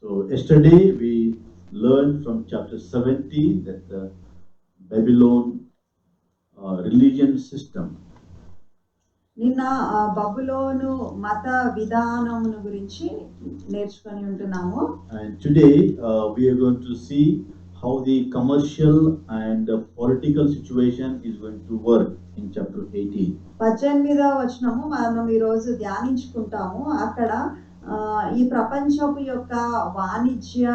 So yesterday we learned from chapter 17 that the Babylon religion system. నిన్న బబులోను మత విధానమును గురించి నేర్చుకొని ఉంటున్నాము. And today we are going to see how the commercial and political situation is going to work in chapter 18. 18వ వచనము మనం ఈ రోజు ధ్యానించుకుంటాము. అక్కడ ఈ ప్రపంచపు యొక్క వాణిజ్య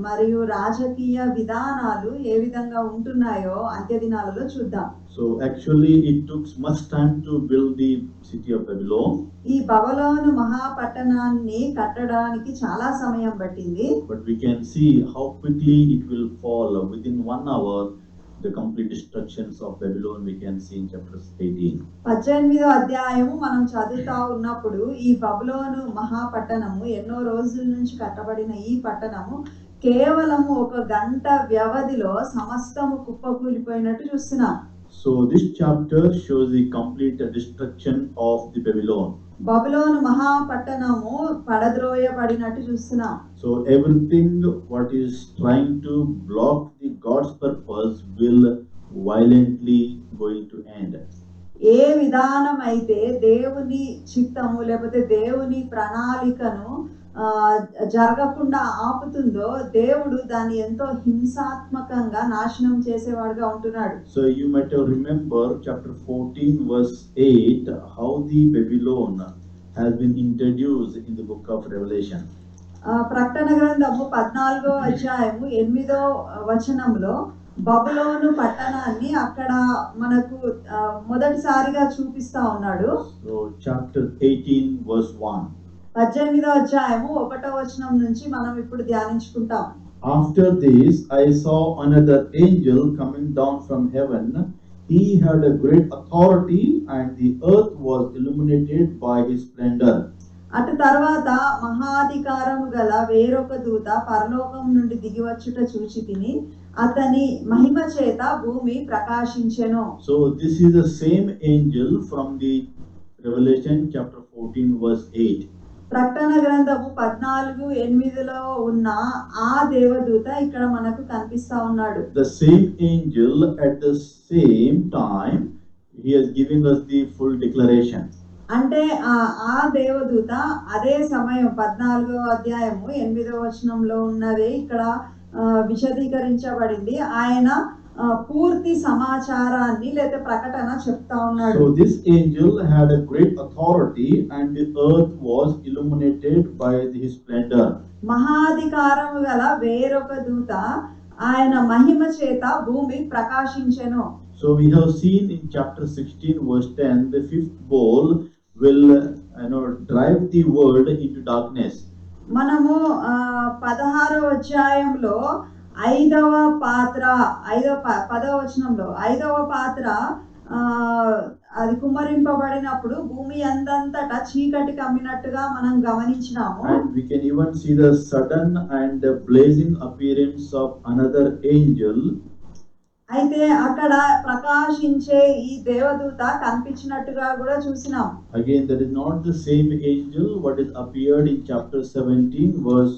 మరియు రాజకీయ విధానాలు ఏ విధంగా ఉంటున్నాయో అంత్య దినాలలో చూద్దాం. So actually it took much time to build the city of Babylon. ఈ బబులోను మహాపట్టణాన్ని కట్టడానికి చాలా సమయం పట్టింది. But we can see how quickly it will fall within 1 hour. The complete destructions of Babylon we can see in chapter 18. 18వ అధ్యాయము మనం చదువుతా ఉన్నప్పుడు ఈ బబులోను మహాపట్టణము ఎన్నో రోజుల నుంచి కట్టబడిన ఈ పట్టణము కేవలము ఒక గంట వ్యవధిలో సమస్తము కుప్పకూలిపోయినట్టు చూస్తున్నాం. So this chapter shows the complete destruction of the Babylon. బబులోను మహాపట్టణము పడద్రోయబడినట్టు చూస్తున్నాం. So everything what is trying to block the God's purpose will violently going to end. ఏ విధానం అయితే దేవుని చిత్తము లేకపోతే దేవుని ప్రణాళికను జరగకుండా ఆపుతుందో దేవుడు దాన్ని ఎంతో హింసాత్మకంగా నాశనం చేసేవాడుగా ఉంటున్నాడు. So you might have remember chapter 14 verse 8 how the Babylon has been introduced in the book of Revelation. ప్రకటన గ్రంథము 14వ అధ్యాయము 8వ వచనంలో బబులోను పట్టణాన్ని అక్కడ మనకు మొదటిసారిగా చూపిస్తా ఉన్నాడు. So chapter 18 verse 1. 18వ అధ్యాయము 1వ వచనం నుంచి మనం ఇప్పుడు ధ్యానించుకుంటాం. After this I saw another angel coming down from heaven. He had a great authority and the earth was illuminated by his splendor. అటు తర్వాత మహాధికారము గల వేరొక దూత పరలోకం నుండి దిగివచ్చుట చూచితిని. అతని మహిమ చేత భూమి ప్రకాశించెను. So this is the same angel from the Revelation chapter 14 verse 8. ప్రకటన గ్రంథము 14:8లో ఉన్న ఆ దేవదూత ఇక్కడ మనకు కనిపిస్తా ఉన్నాడు. The same angel at the same time he is giving us the full declaration. అంటే ఆ దేవదూత అదే సమయం 14వ అధ్యాయము 8వ వచనంలో ఉన్నది ఇక్కడ విశదీకరించబడింది. ఆయన పూర్తి సమాచారాన్ని లేదా ప్రకటన చెప్తా ఉన్నాడు. So this angel had a great authority and the earth was illuminated by his splendor. మహాధికారము గల వేరొక దూత ఆయన మహిమ చేత భూమి ప్రకాశించెను. So we have seen in chapter 16 verse 10 the fifth bowl will drive the world into darkness. మనము 16వ అధ్యాయంలో 5వ పాత్ర 10వ వచనంలో 5వ పాత్ర అది కుమ్మరింపబడినప్పుడు భూమి అందంతటా చీకటి కమ్మినట్టుగా మనం గమనించినాము. And we can even see the sudden and blazing appearance of another angel. అయితే అక్కడ ప్రకాశించే ఈ దేవదూత కనిపించినట్టుగా కూడా చూసినాం. Again that is not the same angel what is appeared in chapter 17 verse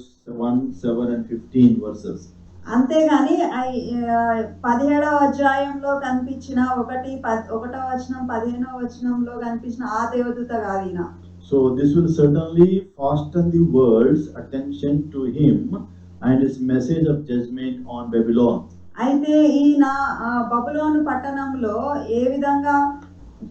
1, 7 and 15 verses. అంతేగాని 17వ అధ్యాయంలో కనిపించిన 1వ వచనం 15వ వచనంలో కనిపించిన ఆ దేవదూత కాదు ఈయన. So this will certainly fasten the world's attention to him and his message of judgment on Babylon. అయితే ఈయన బబులోను పట్టణంలో ఏ విధంగా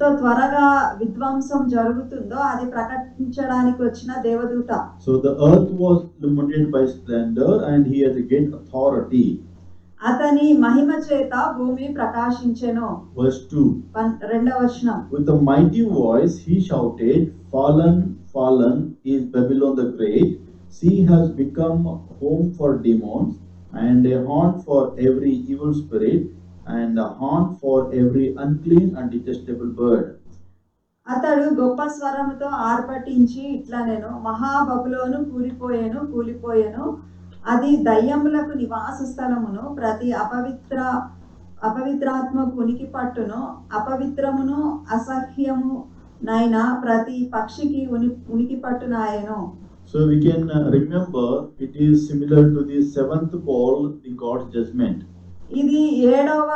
త్వరగా విధ్వంసం జరుగుతుందో అది ప్రకటించడానికి వచ్చిన దేవదూత. So the earth was illuminated by splendor and he had a great authority. అతని మహిమ చేత భూమి ప్రకాశించెను. Verse 2. 2వ వచనం. With a mighty voice he shouted, "Fallen, fallen is Babylon the great. She has become home for demons and a haunt for every evil spirit and a haunt for every unclean and detestable bird." అతడు గొప్ప స్వరముతో ఆర్భటించి ఇట్లా నేను మహాబబులోను కూలిపోయేను అది దయ్యములకు నివాస స్థలమును ప్రతి అపవిత్రాత్మకు ఉనికి పట్టును అపవిత్రమును అసహ్యము నైనా ప్రతి పక్షికి ఉనికి పట్టునాయను. So we can remember it is similar to the seventh bowl, the God's judgment. ఇది 7వ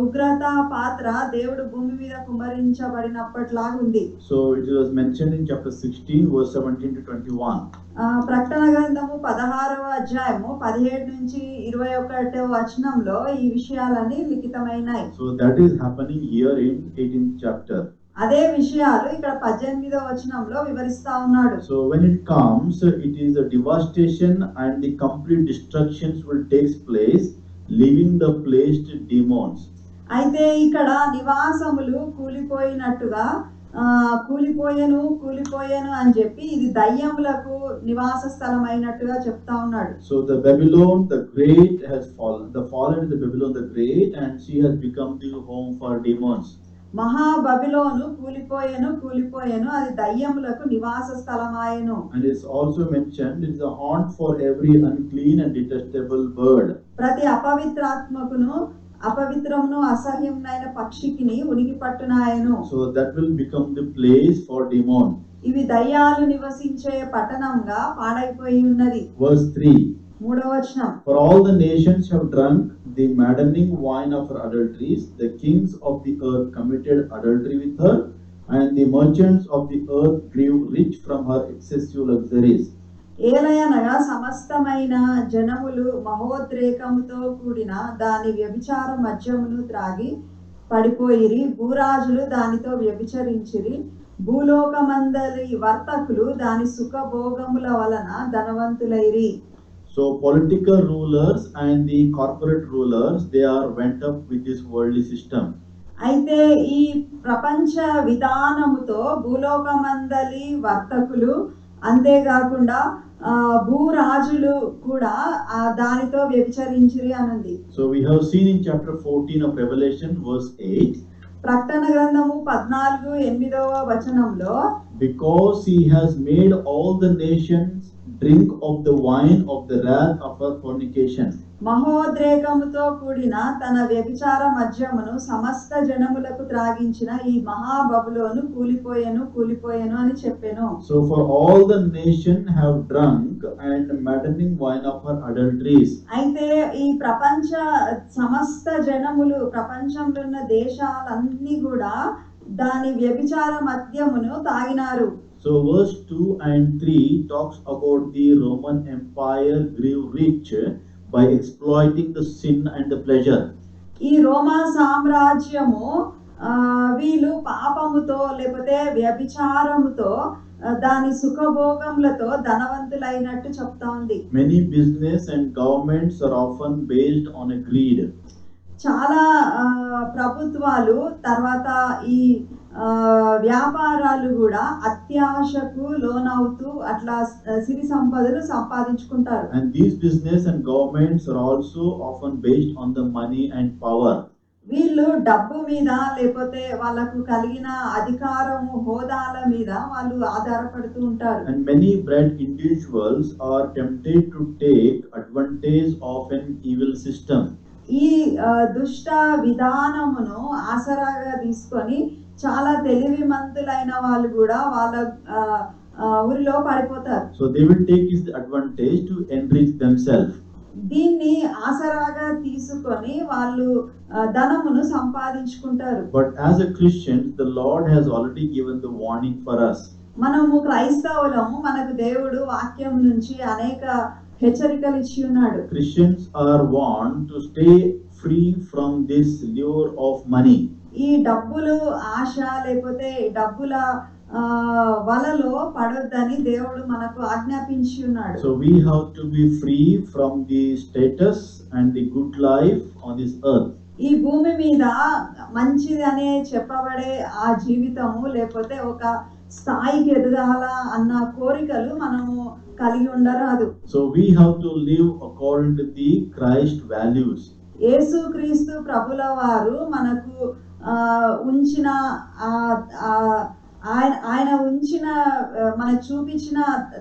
ఉగ్రత పాత్ర దేవుడు భూమి మీద కుమ్మరించబడినప్పటిలాగా ఉంది. So it was mentioned in chapter 16 verse 17 to 21. ప్రకటన గ్రంథము 16వ అధ్యాయము 17 నుంచి 21వ వచనంలో ఈ విషయాలన్నీ లిఖితమైనాయి. So that is happening here in 18th chapter. అదే విషయాలు ఇక్కడ 18వ వచనంలో వివరిస్తా ఉన్నాడు. So when it comes, it is a devastation and the complete destructions will take place, leaving the place to demons. అయితే ఇక్కడ నివాసములు కూలిపోయినట్టుగా కూలిపోయేను అని చెప్పి ఇది దయ్యములకు నివాస స్థలం అయినట్టుగా చెప్తా ఉన్నాడు. So the Babylon the Great has fallen. The fallen is the Babylon the Great, and she has become the home for demons. మహా బబిలోను కూలిపోయేను అది దయ్యములకు నివాస స్థలమాయెను. And it's also mentioned it's a haunt for every unclean and detestable bird. ప్రతి అపవిత్రమును అసహ్యమైన పక్షికిని ఉనికి పట్టునాయెను. So that will become the place for demon. ఇవి దయ్యాలు నివసించే పట్టణంగా పాడైపోయి ఉన్నది. Verse 3. 3వ వచనం. For all the nations have drunk the maddening wine of her adulteries. The kings of the earth committed adultery with her, and the merchants of the earth grew rich from her excessive luxuries. ఏలయనగా సమస్తమైన జనములు మహోద్రేకముతో కూడిన దాని వ్యభిచార మద్యమును త్రాగి పడిపోయిరి. భూరాజులు దానితో వ్యభిచరించిరి. భూలోకమందలి వర్తకులు దాని సుఖభోగముల వలన ధనవంతులైరి. So political rulers and the corporate rulers, they are went up with this worldly system. అయితే ఈ ప్రపంచ విధానముతో భూలోకమందలి వర్తకులు అంతేకాకుండా భూరాజులు కూడా దానితో వ్యభిచరించిరి అనుంది. So we have seen in chapter 14 of Revelation verse 8. ప్రకటన గ్రంథము 14:8వ వచనంలో Because he has made all the nations drink of the wine of the wrath of her fornication. మహోద్రేకముతో కూడిన తన వ్యభిచార మద్యమును సమస్త జనములకు త్రాగించిన ఈ మహా బబులోను కూలిపోయేను అని చెప్పెను. So for all the nation have drunk and maddening wine of her adulteries. అయితే ఈ ప్రపంచ సమస్త జనములు ప్రపంచంలో ఉన్న దేశాలన్నీ కూడా దాని వ్యభిచార మద్యమును తాగినారు. So verse 2 and 3 talks about the Roman Empire grew rich by exploiting the sin and the pleasure. ఈ రోమా సామ్రాజ్యము వీళ్ళు పాపముతో లేకపోతే వ్యభిచారముతో దాని సుఖభోగములతో ధనవంతులైనట్టు చెప్తా ఉంది. Many business and governments are often based on a greed. చాలా ప్రభుత్వాలు తర్వాత ఈ వ్యాపారాలు కూడా అత్యాశకు లోనవుతూ అట్లా సిరి సంపదలు సంపాదించుకుంటారు. And these business and governments are also often based on the money and power. వీళ్ళు డబ్బు మీద లేకపోతే వాళ్ళకు కలిగిన అధికారము హోదాల మీద వాళ్ళు ఆధారపడుతూ ఉంటారు. And many bright individuals are tempted to take advantage of an evil system. ఈ దుష్ట విధానమును ఆసరాగా తీసుకొని చాలా తెలివిమంతులైన వాళ్ళు కూడా వాళ్ళ ఊరిలో పడిపోతారు. So they will take this advantage to enrich themselves. దీన్ని ఆసరాగా తీసుకొని వాళ్ళు ధనమును సంపాదించుకుంటారు. But as a Christian, the Lord has already given the warning for us. మనము క్రైస్తవులము, మనకు దేవుడు వాక్యం నుంచి అనేక హెచ్చరికలు ఇచ్చి ఉన్నాడు. Christians are warned to stay free from this lure of money. ఈ డబ్బులు ఆశ లేకపోతే డబ్బుల వలలో పడొద్దని దేవుడు మనకు ఆజ్ఞాపించి ఉన్నాడు. So we have to be free from the status and the good life on this earth. ఈ భూమి మీద మంచిది అనే చెప్పబడే ఆ జీవితము లేకపోతే ఒక స్థాయికి ఎదగాల అన్న కోరికలు మనము కలిగి ఉండరాదు. So we have to live according to the Christ values. యేసుక్రీస్తు ప్రభుల వారు మనకు ఉంచిన ఆయన ఉంచిన మనకు చూపించిన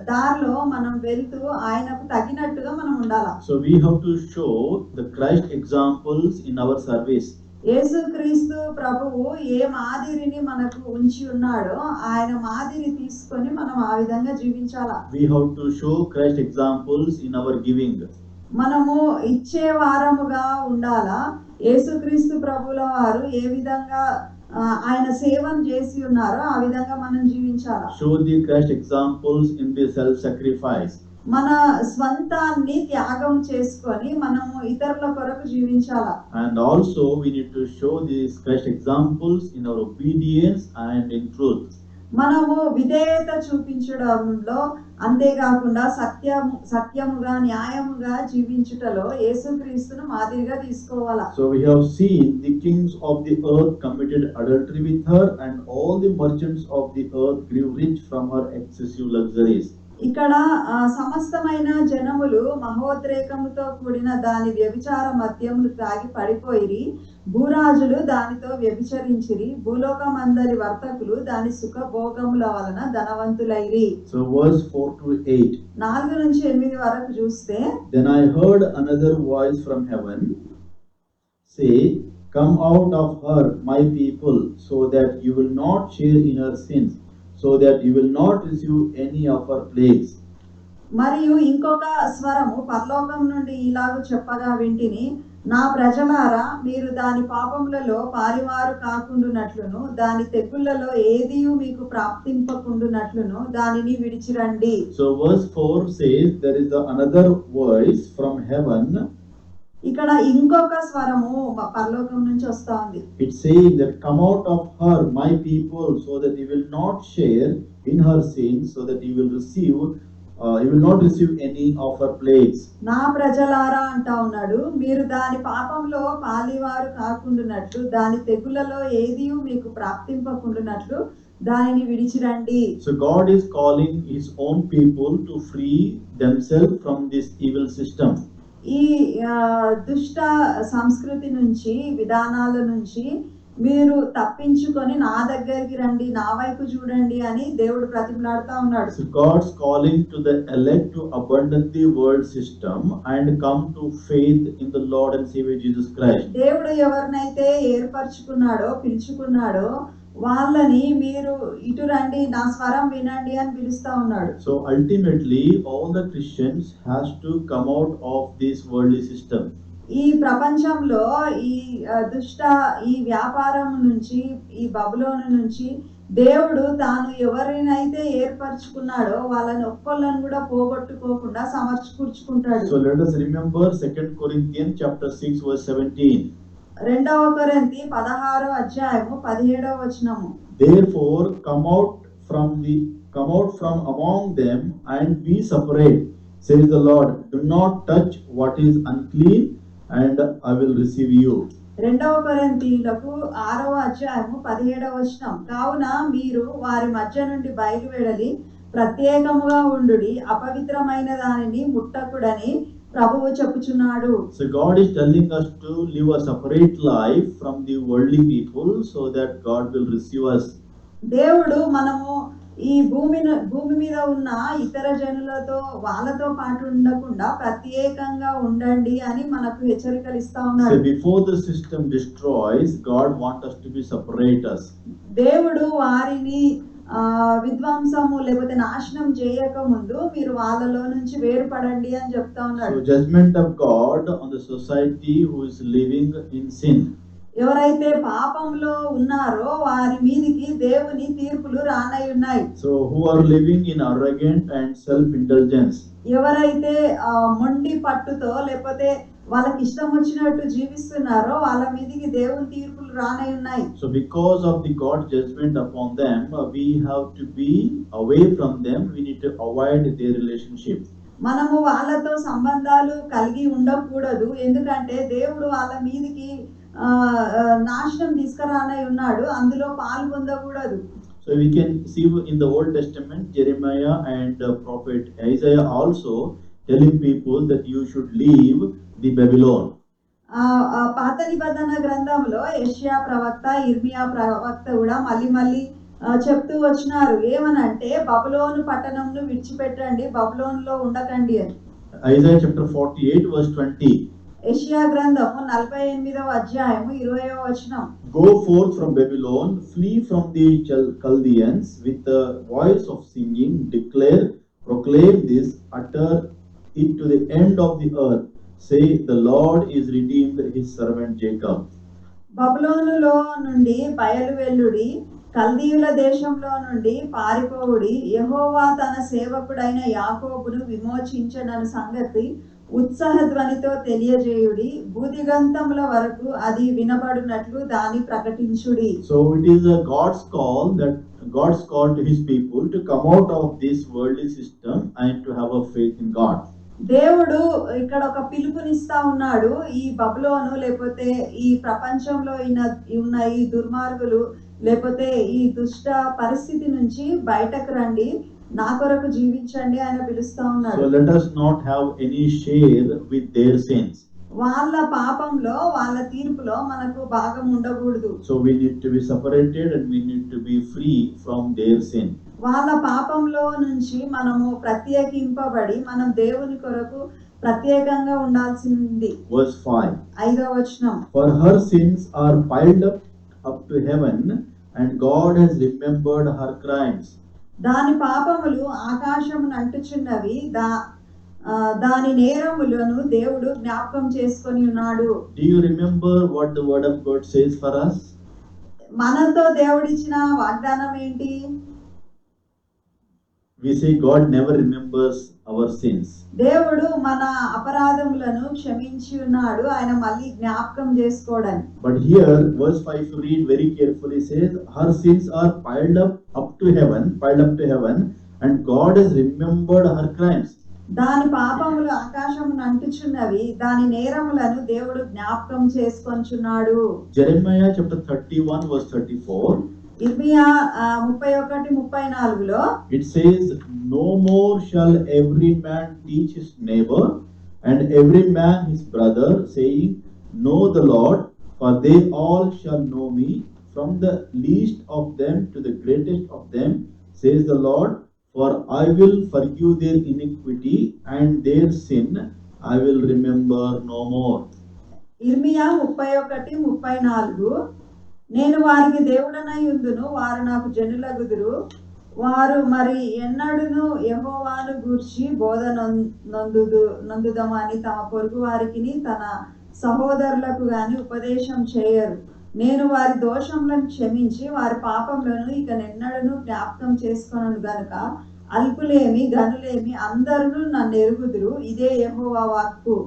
దారిలో మనం వెళ్తూ ఆయనకు తగినట్టుగా మనం ఉండాలి. So we have to show the Christ examples in our service. యేసుక్రీస్తు ప్రభువు ఏ మాదిరిని మనకు ఉంచి ఉన్నాడో ఆయన మాదిరి తీసుకొని మనం ఆ విధంగా జీవించాలా. We have to show Christ examples in our giving. మనము ఇచ్చే వారముగా ఉండాలా. యేసుక్రీస్తు ప్రభుల వారు ఏ విధంగా ఆయన సేవను చేసి ఉన్నారో ఆ విధంగా మనం జీవించాలా. Show the Christ examples in the self-sacrifice. మన స్వంతాన్ని త్యాగం చేసుకొని మనము ఇతరుల కొరకు జీవించాలా. And also we need to show these Christ examples in our obedience and in truth. మనము విధేయత చూపించడంలో, అంతేకాకుండా సత్యముగా న్యాయముగా జీవించుటలో యేసుక్రీస్తును మాదిరిగా తీసుకోవాలా. So we have seen the kings of the earth committed adultery with her, and all the merchants of the earth grew rich from her excessive luxuries. ఇక్కడ సమస్తమైన జనములు మహోద్రేకముతో కూడిన దాని వ్యభిచార మద్యములు తాగి పడిపోయిరి. భూరాజులు దానితో వ్యభిచరించిరి. భూలోకమందరి వర్తకులు దాని సుఖభోగముల వలన ధనవంతులైరి. So verse 4 to 8. 4 నుంచి 8 వరకు చూస్తే, Then I heard another voice from heaven say, Come out of her, my people, so that you will not share in her sins, so that you will not receive any of her plagues. మరియు ఇంకొక స్వరము పరలోకం నుండి ఇలాగ చెప్పగా వింటిని, నా ప్రజలారా, మీరు దాని పాపములలో పారివారు కాకుండునట్లును దాని తెగుళ్లలో ఏదియు మీకు ప్రాప్తింపకుండునట్లును దానిని విడిచిరండి. So verse 4 says there is another voice from heaven. ఇక్కడ ఇంకొక స్వరము పరలోకం నుంచి వస్తా ఉంది. It's saying that come out of her, my people, so that you will not share in her sins, so that you will not receive any of her plagues. నా ప్రజలారా అంటా ఉన్నాడు, మీరు దాని పాపంలో పాలివారు కాకుండునట్లు దాని తెగులలో ఏదియు మీకు ప్రాప్తింపకుండునట్లు దానిని విడిచిరండి. So God is calling his own people to free themselves from this evil system. ఈ దుష్ట సంస్కృతి నుంచి, విధానాల నుంచి మీరు తప్పించుకొని నా దగ్గరికి రండి, నా వైపు చూడండి అని దేవుడు ప్రతిమలాడుతా ఉన్నాడు. So God's calling to the elect to abandon the world system and come to faith in the Lord and Savior Jesus Christ. దేవుడు ఎవరినైతే ఏర్పరచుకున్నాడో, పిలుచుకున్నాడో వాళ్ళని మీరు ఇటు రండి, నా స్వరం వినండి అని పిలుస్తా ఉన్నాడు. So ultimately all the Christians has to come out of this worldly system. ఈ ప్రపంచంలో ఈ ఈ వ్యాపారం నుంచి, ఈ బబులోను నుంచి దేవుడు తాను ఎవరినైతే ఏర్పరచుకున్నాడో వాళ్ళని ఒక్కళ్ళని కూడా పోగొట్టుకోకుండా సమర్చకూర్చుకుంటాడు. So let us remember 2 Corinthians chapter 6 verse 17. 2 కొరింథీ 16వ అధ్యాయము 17వ వచనము. Therefore come out from among them and be separate, says the Lord. Do not touch what is unclean, and I will receive you. 2 కొరింథీయులకు 6వ అధ్యాయము 17వ వచనం. కావున మీరు వారి మధ్య నుండి బయలువెడలి ప్రత్యేకముగా ఉండుడి, అపవిత్రమైన దానిని ముట్టకుడని ప్రభువు చెప్పుచున్నాడు. So God is telling us to live a separate life from the worldly people so that God will receive us. దేవుడు మనము ఈ భూమి మీద ఉన్న ఇతర జనులతో వాళ్ళతో పాటు ఉండకుండా ప్రత్యేకంగా ఉండండి అని మనకు హెచ్చరికలు ఇస్తా ఉన్నాడు. So before the system destroys, God wants us to be separators. దేవుడు వారిని విధ్వంసము లేకపోతే నాశనం చేయక ముందు మీరు వాళ్ళలో నుంచి వేరుపడండి అని చెప్తా ఉన్నాడు. So judgment of God on the society who is living in sin. ఎవరైతే పాపంలో ఉన్నారో వారి మీదికి దేవుని తీర్పులు రానై ఉన్నాయి. So who are living in arrogant and self-indulgence. ఎవరైతే మొండి పట్టుతో లేకపోతే వాళ్ళకి ఇష్టం వచ్చినట్టు జీవిస్తున్నారో వాళ్ళ మీదికి దేవుని తీర్పులు రానై ఉన్నాయి. So because of the God judgment upon them, we have to be away from them. We need to avoid their relationship. మనము వాళ్ళతో సంబంధాలు కలిగి ఉండకూడదు, ఎందుకంటే దేవుడు వాళ్ళ మీదికి నాశనం తీసుకురానై ఉన్నాడు, అందులో పాలు పొందకూడదు. So we can see in the Old Testament, Jeremiah and prophet Isaiah also telling people that you should leave the Babylon. పాత నిబంధన గ్రంథంలో యెషయా ప్రవక్త, ఇర్మియా ప్రవక్త కూడా మళ్ళీ చెప్తూ వచ్చినారు. ఏమనంటే బబులోను పట్టణంను విడిచిపెట్టండి, బబులోనులో ఉండకండి అని. Isaiah chapter 48 verse 20. యెషయా గ్రంథము 48వ అధ్యాయము 20వ వచనం. Go forth from Babylon, flee from the Chaldeans with the voice of singing, proclaim this, utter it to the end of the earth. Say, the Lord is redeemed his servant Jacob. బబులోనులో నుండి బయలువెల్లుడి, కల్దీయుల దేశంలో నుండి పారిపోవుడి, యెహోవా తన సేవకుడైన యాకోబును విమోచించెనను సంగతి ఉత్సాహధ్వనితో తెలియజేయుడి, భూదిగంతముల వరకు అది వినబడునట్లు దాన్ని ప్రకటించుడి. So it is a God's call to his people to come out of this worldly system and to have a faith in God. దేవుడు ఇక్కడ ఒక పిలుపునిస్తా ఉన్నాడు. ఈ బబులోను లేకపోతే ఈ ప్రపంచంలో ఉన్న ఈ దుర్మార్గులు లేకపోతే ఈ దుష్ట పరిస్థితి నుంచి బయటకు రండి, నా కొరకు జీవించండి ఆయన పిలుస్తా ఉన్నాడు. So let us not have any share with their sins. వాళ్ళ పాపంలో వాళ్ళ తీర్పులో మనకు భాగం ఉండకూడదు. So we need to be separated and we need to be free from their sin. వాళ్ళ పాపంలో నుంచి మనము ప్రత్యేకింపబడి మనం దేవుని కొరకు ప్రత్యేకంగా ఉండాల్సింది. Verse 5. 5వ వచనం. For her sins are piled up to heaven, and God has remembered her crimes. దాని పాపములు ఆకాశమును అంటుచున్నవి, దాని నేరములను దేవుడు జ్ఞాపకం చేసుకొని ఉన్నాడు. Do you remember what the word of God says for us? మనతో దేవుడిచ్చిన వాగ్దానం ఏంటి? We say God never remembers our sins. దేవుడు మన అపరాధములను క్షమించి ఉన్నాడు, ఆయన మళ్ళీ జ్ఞాపకం చేసుకోవడానికి. But here verse 5, if you read very carefully, says her sins are piled up to heaven, and God has remembered her crimes. దాని పాపములు ఆకాశమును అంటుచున్నవి, దాని నేరములను దేవుడు జ్ఞాపకం చేసుకొంచున్నాడు. Jeremiah chapter 31 verse 34. ఇర్మియా 31:34లో it says, no more shall every man teach his neighbor and every man his brother, saying, know the Lord, for they all shall know me, from the least of them to the greatest of them, says the Lord, for I will forgive their iniquity and their sin I will remember no more. ఇర్మియా 31:34, నేను వారికి దేవుడనై ఉందును, వారు నాకు జనులగుదురు, వారు మరి ఎన్నడును యెహోవాను గూర్చి బోధ నొందుదమని తమ పొరుగు వారికి తన సహోదరులకు గాని ఉపదేశం చేయరు. నేను వారి దోషములను క్షమించి వారి పాపములను ఇక నెన్నడును జ్ఞాపకం చేసుకొనను గనుక అల్పులేమి ఘనులేమి అందరూ నన్ను ఎరుగుదురు, ఇదే యెహోవా వాక్కు.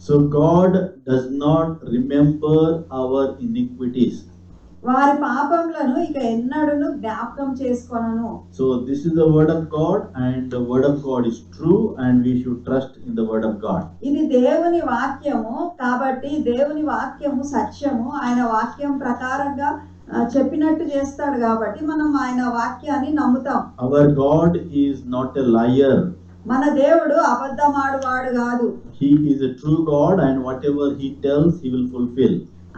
So God does not remember our iniquities. వారి పాపములను ఇక ఎన్నడును జ్ఞాపకం చేసుకొనను. So this is the word of God, and the word of God is true, and we should trust in the word of God. ఇది దేవుని వాక్యము కాబట్టి దేవుని వాక్యము సత్యము, ఆయన వాక్యం ప్రకారంగా చెప్పినట్టు చేస్తాడు కాబట్టి మనం ఆయన వాక్యాన్ని నమ్ముతాం. Our God is not a liar. మన దేవుడు అబద్ధమాడువాడు కాదు. He is a true God, and whatever he tells he will fulfill.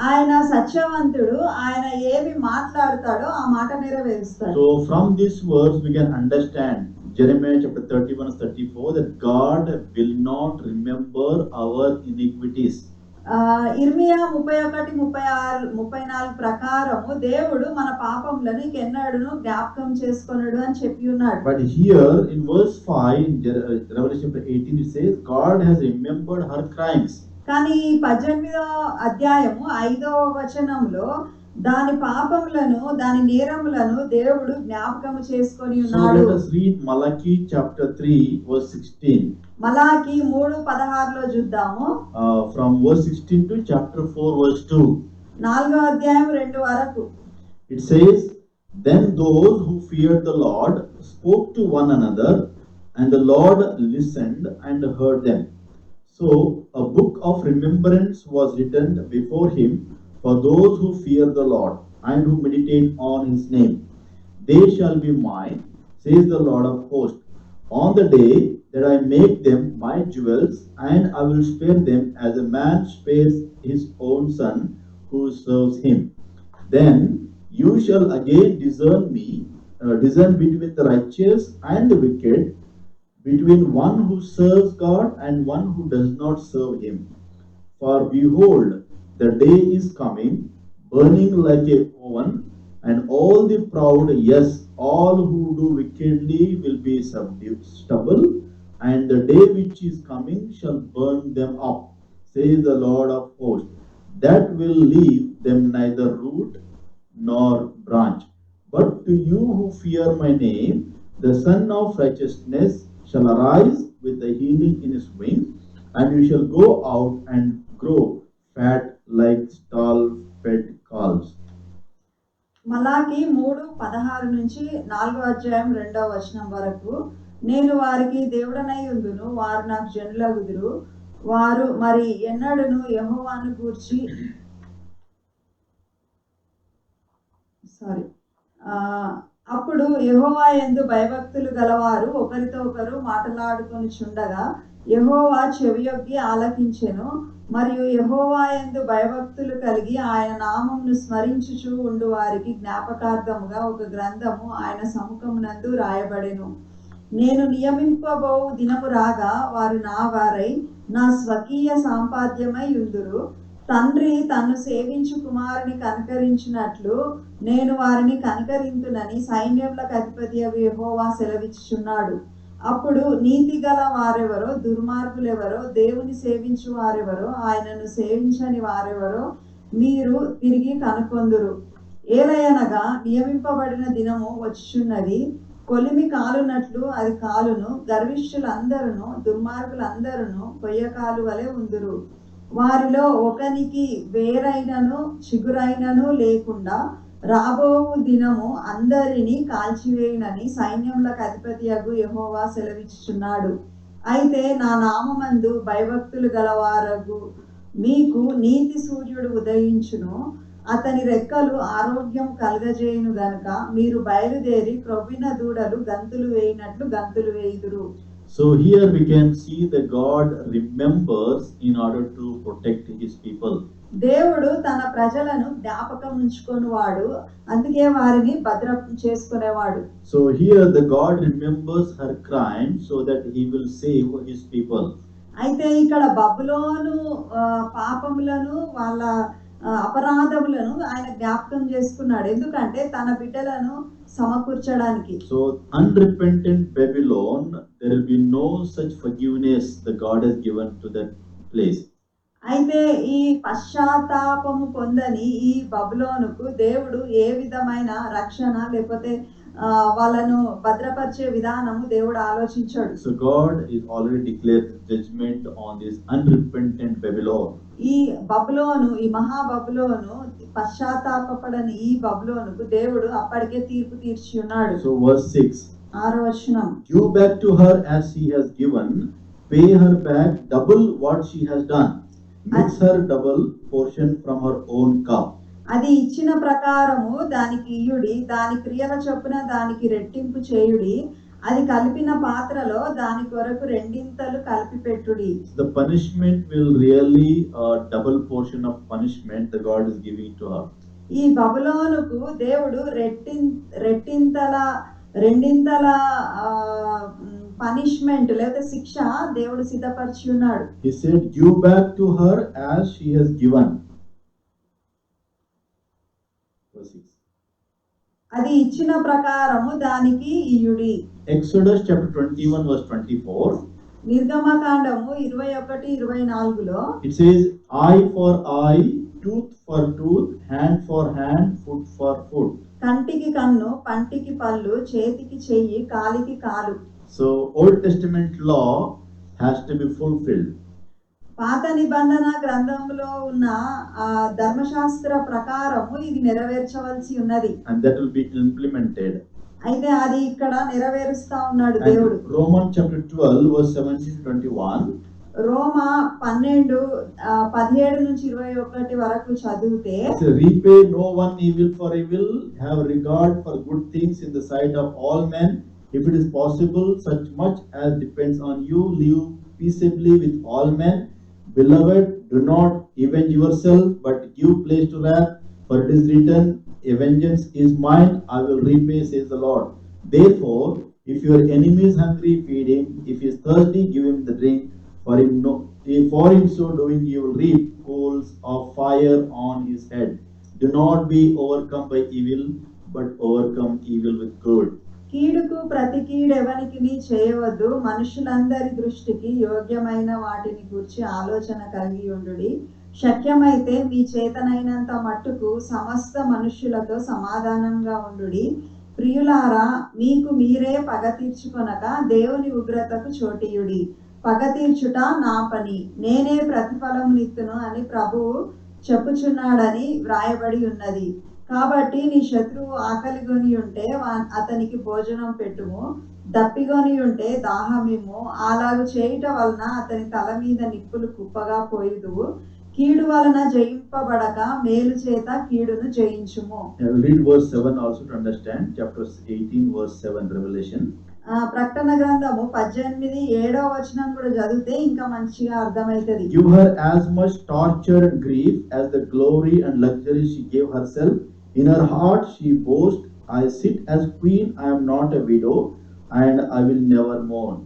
ఆయన సత్యవంతుడు, ఆయన ఏమి మాట్లాడతాడో ఆ మాట నెరవేరుస్తాడు. So from this verse we can understand Jeremiah chapter 31:34 that God will not remember our iniquities. ఇర్మియా 31:34 ప్రకారము దేవుడు మన పాపములను ఎన్నడూను జ్ఞాపకం చేసుకొనడు అని చెప్పి ఉన్నాడు. But here in verse 5 in Revelation chapter 18 it says God has remembered her crimes. కానీ 18వ అధ్యాయము 5వ వచనంలో దాని పాపములను దాని నేరములను దేవుడు జ్ఞాపకం చేసుకొని ఉన్నాడు. So let us read Malachi chapter 3 verse 16. మలాకి 3:16లో చూద్దాము. From verse 16 to chapter 4 verse 2. 4వ అధ్యాయం 2 వరకు. It says, then those who feared the Lord spoke to one another, and the Lord listened and heard them. So a book of remembrance was written before him for those who fear the Lord and who meditate on his name. They shall be mine, says the Lord of hosts, on the day that I make them my jewels, and I will spare them as a man spares his own son who serves him. Then you shall again discern between the righteous and the wicked, between one who serves God and one who does not serve him. For behold, the day is coming, burning like a oven, and all the proud, yes, all who do wickedly will be stubble, and the day which is coming shall burn them up, says the Lord of hosts, that will leave them neither root nor branch. But to you who fear my name, the Son of Righteousness shall arise with the healing in his wings, and you shall go out and grow fat like stall-fed calves. మలాకి 3:16 నుంచి 4వ అధ్యాయం 2వ వచనం వరకు, నేను వారికి దేవుడనై ఉందును, వారు నాకు జనులగుదురు, వారు మరి ఎన్నడూను యెహోవాను గూర్చి అప్పుడు యెహోవా యందు భయభక్తులు గలవారు ఒకరితో ఒకరు మాటలాడుకొనుచుండగా యెహోవా చెవియొగ్గి ఆలకించెను, మరియు యెహోవా యందు భయభక్తులు కలిగి ఆయన నామమును స్మరించుచు ఉండు వారికి జ్ఞాపకార్థముగా ఒక గ్రంథము ఆయన సముఖమునందు రాయబడెను. నేను నియమింపబో దినము రాగా వారు నా వారై నా స్వకీయ సంపాద్యమై ఉందురు. తండ్రి తన్ను సేవించు కుమారుని కనికరించినట్లు నేను వారిని కనికరింతునని సైన్యములకు అధిపతియగు యెహోవా సెలవిచ్చుచున్నాడు. అప్పుడు నీతి గల వారెవరో, దుర్మార్గులెవరో, దేవుని సేవించు వారెవరో, ఆయనను సేవించని వారెవరో మీరు తిరిగి కనుకొందురు. ఏలయనగా నియమింపబడిన దినము వచ్చుచున్నది, కొలిమి కాలునట్లు అది కాలును, గర్విష్ఠులందరూ దుర్మార్గులందరూ కొయ్యకాలు వలె ఉందురు. వారిలో ఒకనికి వేరైనను చిగురైనను లేకుండా రాబోవు దినము అందరినీ కాల్చివేయునని సైన్యములకు అధిపతియగు యెహోవా సెలవిచ్చుచున్నాడు. అయితే నా నామమందు భయభక్తులు గలవారగు మీకు నీతి సూర్యుడు ఉదయించును, అతని రెక్కలు ఆరోగ్యం కలగజేయును గనుక మీరు బయలుదేరి క్రొవ్విన దూడలు గంతులు వేయినట్లు గంతులు వేయుదురు. So here we can see that God remembers in order to protect his people. దేవుడు తన ప్రజలను జ్ఞాపకం ఉంచుకునేవాడు, అందుకే వారిని భద్రం చేసుకునేవాడు. So here the God remembers her crime so that he will save his people. అయితే ఇక్కడ బబులోను పాపములను వాళ్ళ అపరాధములను ఆయన జ్ఞాపకం చేసుకున్నాడు, ఎందుకంటే తన బిడ్డలను సమకూర్చడానికి. So unrepentant Babylon, there will be no such forgiveness that God has given to that place. అయితే ఈ పశ్చాత్తాపము పొందని ఈ బబులోనుకు దేవుడు ఏ విధమైన రక్షణ లేకపోతే వాళ్ళను భద్రపరిచే విధానము దేవుడు ఆలోచించాడు. So God is already declared judgment on this unrepentant Babylon. ఈ బబులోను, ఈ మహా బబులోను, పశ్చాత్తాపపడని ఈ బబులోనుకు దేవుడు అప్పటికే తీర్పు తీర్చి ఉన్నాడు. So verse 6, 6వ వచనం, give back to her as she has given, pay her back double what she has done, mix her double portion from her own cup. అది ఇచ్చిన ప్రకారము దానికి ఇయుడి, దాని క్రియల చొప్పున దానికి రెట్టింపు చేయుడి, అది కలిపిన పాత్రలో దాని కొరకు రెండింతలు కలిపి పెట్టుడి. The punishment will really double portion of punishment that God is giving to her. ఈ బబులోనుకు దేవుడు రెండింతల పనిష్మెంట్ లేదా శిక్ష దేవుడు సిద్ధపరిచి ఉన్నాడు. He said, give back to her as she has given. Verse 6. అది ఇచ్చిన ప్రకారము దానికి ఇయుడి. Exodus chapter 21 verse 24. నిర్గమకాండము 21:24లో It says, eye for eye, tooth for tooth, hand for hand, foot for foot. కంటికి కన్ను, పంటికి పళ్ళు, చేతికి చెయ్యి, కాలికి కాలు. So Old Testament law has to be fulfilled. పాత నిబంధన గ్రంథంలో ఉన్న ధర్మశాస్త్ర ప్రకారము ఇది నెరవేర్చవలసి ఉన్నది. And that will be implemented. అయితే అది ఇక్కడ నెరవేరుస్తా ఉన్నాడు దేవుడు. Romans chapter 12 verse 17-21. రోమా 12:17-21 వరకు చదివితే, repay no one evil for evil, have regard for good things in the sight of all men, if it is possible, such much as depends on you, live peaceably with all men. Beloved, do not avenge yourself, but give place to wrath, for it is written, a vengeance is mine, I will repay, says the Lord. Therefore, if your enemy is hungry, feed him, if he is thirsty, give him the drink, for in so doing you will reap coals of fire on his head. Do not be overcome by evil, but overcome evil with good. కీడుకు ప్రతి కీడెవనికిని చేయవద్దు, మనుషులందరి దృష్టికి యోగ్యమైన వాటిని గూర్చి ఆలోచన కలిగి ఉండుడి. శక్యమైతే మీ చేతనైనంత మట్టుకు సమస్త మనుష్యులతో సమాధానంగా ఉండుడి. ప్రియులారా, మీకు మీరే పగ తీర్చుకొనక దేవుని ఉగ్రతకు చోటియుడి. పగ తీర్చుట నా పని, నేనే ప్రతిఫలమునిత్తును అని ప్రభువు చెప్పుచున్నాడని వ్రాయబడి ఉన్నది. కాబట్టి నీ శత్రువు ఆకలిగొని ఉంటే అతనికి భోజనం పెట్టుము, దప్పిగొని ఉంటే దాహమిమ్ము. అలాగు చేయుట వలన అతని తల మీద నిప్పులు కుప్పగా పోయుదువు. కీడు వలన జయింపబడక మేలు చేత కీడును జయించుము. Read verse 7 also to understand. Chapter 18 verse 7 Revelation. ప్రకటన గ్రంథము 18:7 వచనం కూడా చదివితే ఇంకా మంచిగా అర్థమైతది. Give her as much torture and grief as the glory and luxury she gave herself. In her heart she boasts, I sit as queen, I am not a widow, and I will never mourn.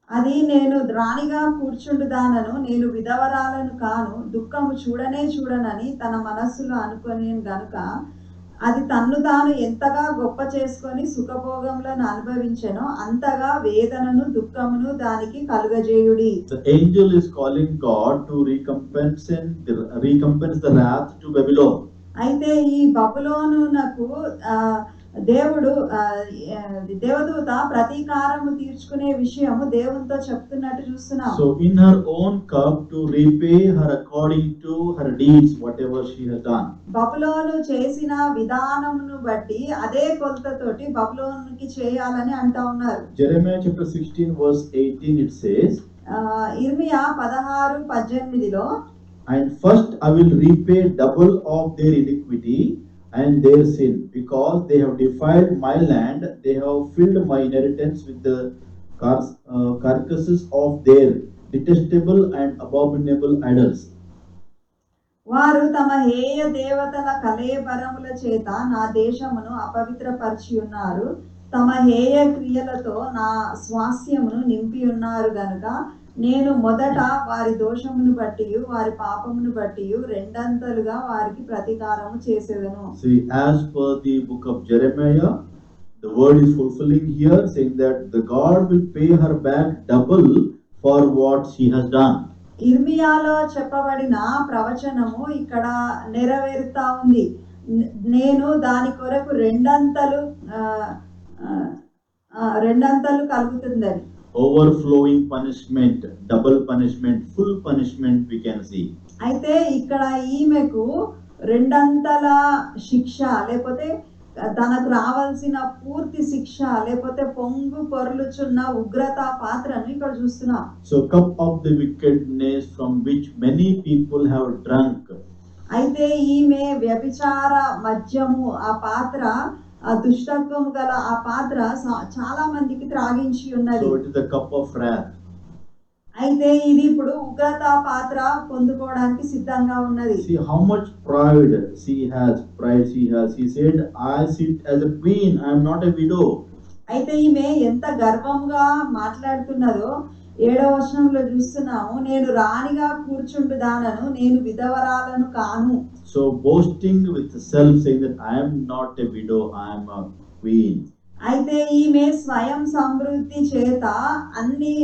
అది నేను రాణిగా కూర్చుండుదానను, నేను విధవరాలను కాను, దుఃఖము చూడనని తన మనస్సులో అనుకొని గనుక అది తన్ను తాను ఎంతగా గొప్ప చేసుకొని సుఖభోగములను అనుభవించెనో అంతగా వేదనను దుఃఖమును దానికి కలుగజేయుడి. The angel is calling God to recompense the wrath to Babylon. అయితే ఈ బబులోనునకు దేవుడు దేవదూత ప్రతీకారము తీర్చుకునే విషయము దేవునితో చెప్తున్నట్టు చూస్తున్నాం. So in her own cup to repay her according to her deeds whatever she has done. బబులోను చేసిన విధానమును బట్టి అదే కొలతతోటి బబులోనుకి చేయాలని అంటా ఉన్నారు. Jeremiah chapter 16 verse 18 it says, ఇర్మియా 16:18లో, and first I will repay double of their iniquity and their sin, because they have defiled my land, they have filled my inheritance with the carcasses of their detestable and abominable idols. వారు తమ హేయ దేవతల కళేబరముల చేత నా దేశమును అపవిత్రపరిచి ఉన్నారు, తమ హేయ క్రియలతో నా స్వాస్యమును నింపి ఉన్నారు గనుక నేను మొదట వారి దోషమును బట్టి వారి పాపమును బట్టి రెండంతలుగా వారికి ప్రతీకారము చేసేదను. See, as per the book of Jeremiah, the word is fulfilling here, saying that the God will pay her back double for what she has done. ఇర్మియాలో చెప్పబడిన ప్రవచనము ఇక్కడ నెరవేరుతా ఉంది. నేను దాని కొరకు రెండంతలు కలుగుతుందని. Overflowing punishment, double punishment, full punishment we can see. అయితే ఇక్కడ ఈమెకు రెండంతల శిక్ష, లేకపోతే తనకు రావాల్సిన పూర్తి శిక్ష, లేకపోతే పొంగు పొర్లుచున్న ఉగ్రత పాత్రను ఇక్కడ చూస్తున్నాం. So cup of the wickedness from which many people have drunk. అయితే ఈమె వ్యభిచార మద్యము, ఆ పాత్ర, ఆ దుష్టత్వము గల ఆ పాత్ర చాలా మందికి త్రాగించి ఉన్నది. So it is the cup of wrath. అయితే ఇది ఇప్పుడు ఉగ్రత పాత్ర పొందుకోవడానికి సిద్ధంగా ఉన్నది. See how much pride she has. She said, I sit as a queen, I am not a widow. అయితే ఈమె ఎంత గర్వంగా మాట్లాడుతున్నదో 7వ వచనంలో చూస్తున్నాము. నేను రాణిగా కూర్చుండుదానను, నేను విధవరాలను కాను. So boasting with self, saying that I am not a widow, I am a queen. అయితే ఈమె స్వయం సమృద్ధి చేత అన్ని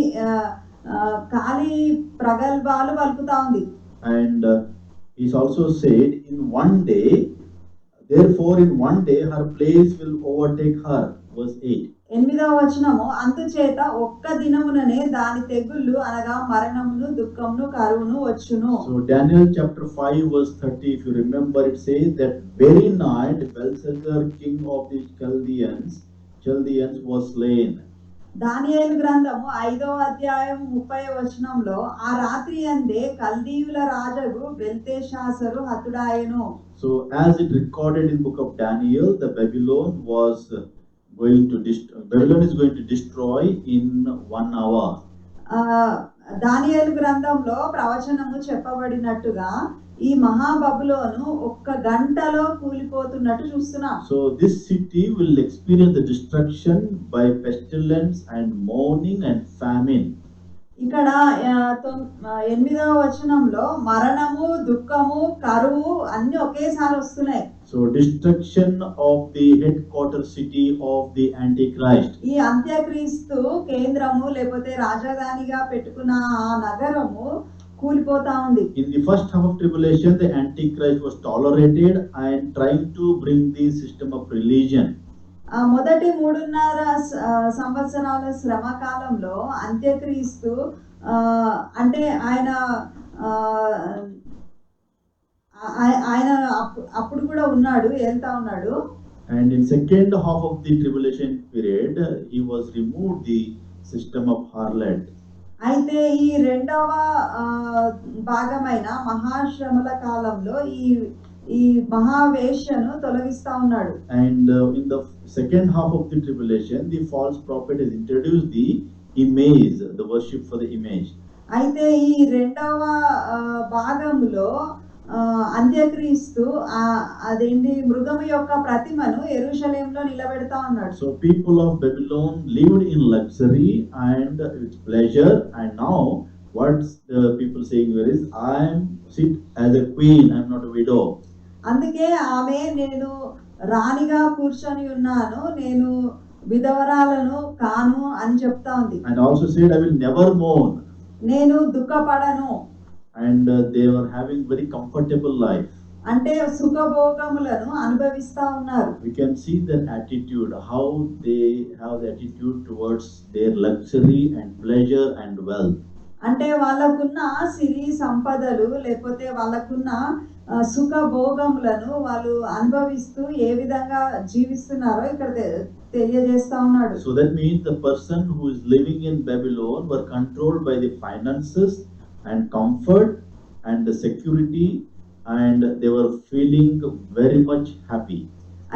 ఖాళీ ప్రగల్భాలు పలుకుతా ఉంది. And he's also said, in one day, therefore in one day her place will overtake her. Verse 8. 8వ వచనము, అందుచేత ఒక్క దినముననే దాని తెగుళ్ళు అనగా మరణమును దుఃఖమును కరువును వచ్చును. So Daniel chapter 5 verse 30, if you remember, it says that very night Belshazzar king of the Chaldeans was slain. దానియేలు గ్రంథము 5వ అధ్యాయం 30వ వచనంలో, ఆ రాత్రి అందే కల్దీయుల రాజగు బెల్తెషాజరు హతుడాయెను. So as it recorded in book of Daniel, the Babylon is going to destroy in 1 hour. దానియేలు గ్రంథంలో ప్రవచనము చెప్పబడినట్టుగా ఈ మహాబబులోను ఒక్క గంటలో కూలిపోతున్నట్టు చూస్తున్నాం. So this city will experience the destruction by pestilence and mourning and famine. ఇక్కడ 8వ వచనంలో మరణము, దుఃఖము, కరువు అన్ని ఒకేసారి వస్తున్నాయి. So destruction of the headquarter city of the Antichrist. ఈ అంత్యక్రీస్తు కేంద్రము లేకపోతే రాజధానిగా పెట్టుకున్న ఆ నగరము కూలిపోతా ఉంది. In the first half of tribulation, the Antichrist was tolerated and trying to bring the system of religion. మొదటి 3.5 సంవత్సరాల శ్రమ కాలంలో అంత్యక్రీస్తు అంటే ఆయన అప్పుడు కూడా ఉన్నాడు, వెళ్తా ఉన్నాడు. And in second half of the tribulation period, he was removed the system of harlot. అయితే ఈ రెండవ భాగమైన మహాశ్రమల కాలంలో ఈ మహావేశ్యను తొలగిస్తా ఉన్నాడు. And in the second half of the tribulation, the false prophet has introduced the image, the worship for the image. అయితే ఈ రెండవ భాగంలో అంత్యక్రీస్తు అదేంటి మృగము యొక్క ప్రతిమను యెరూషలేములో నిలబెడతా ఉన్నాడు. So people of Babylon lived in luxury and with pleasure, and now what's the people saying here is, I am sit as a queen, I am not a widow. అందుకే ఆమె నేను రాణిగా కూర్చొని ఉన్నాను, నేను విధవరాలను కాను అని చెప్తా ఉంది. And also said, I will never mourn. నేను దుఃఖపడను. And they were having very comfortable life. అంటే సుఖభోగములను అనుభవిస్తా ఉన్నారు. We can see their attitude, how they have the attitude towards their luxury and pleasure and wealth. అంటే వాళ్ళకున్న సిరి సంపదలు లేకపోతే వాళ్ళకున్న సుఖభోగములను వాళ్ళు అనుభవిస్తూ ఏ విధంగా జీవిస్తున్నారో ఇక్కడ తెలియజేస్తా ఉన్నాడు. So that means the person who is living in Babylon were controlled by the finances and comfort and the security, and they were feeling very much happy.